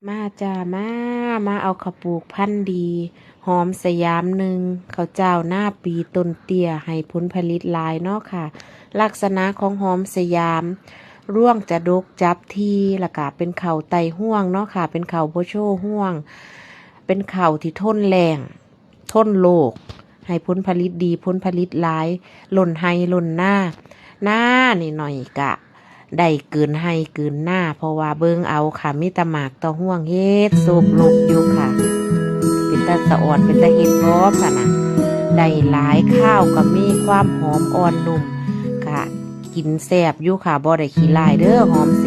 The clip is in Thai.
มาจ้ามาเอาข้าวปลูกพันธุ์ดีหอมสยามหนึ่งข้าวเจ้าหน้าปีต้นเตี้ยให้ผลผลิตหลายเนาะค่ะ ลักษณะของหอมสยามร่วงจะดกจับทีแล้วก็เป็นข้าวไตห่วงเนาะค่ะเป็นข้าวโบโชห่วงเป็นข้าวที่ทนแรงทนโรคให้ผลผลิตดีผลผลิตหลายหล่นไฮหล่นหน้านี่หน่อยกะ ได้เกินให้เกินหน้าเพราะว่าเบิ่งเอาค่ะมีแตหมากต่อห่วงเฮ็ดสูบลกอยู่ค่ะเป็นตาสะอ่อนเป็นตาเฮ็ดพร้อมค่ะนะได้หลายข้าวก็มีความหอมอ่อนนุ่มค่ะกินแซ่บอยู่ค่ะบ่ได้ขี้ลายเด้อหอมส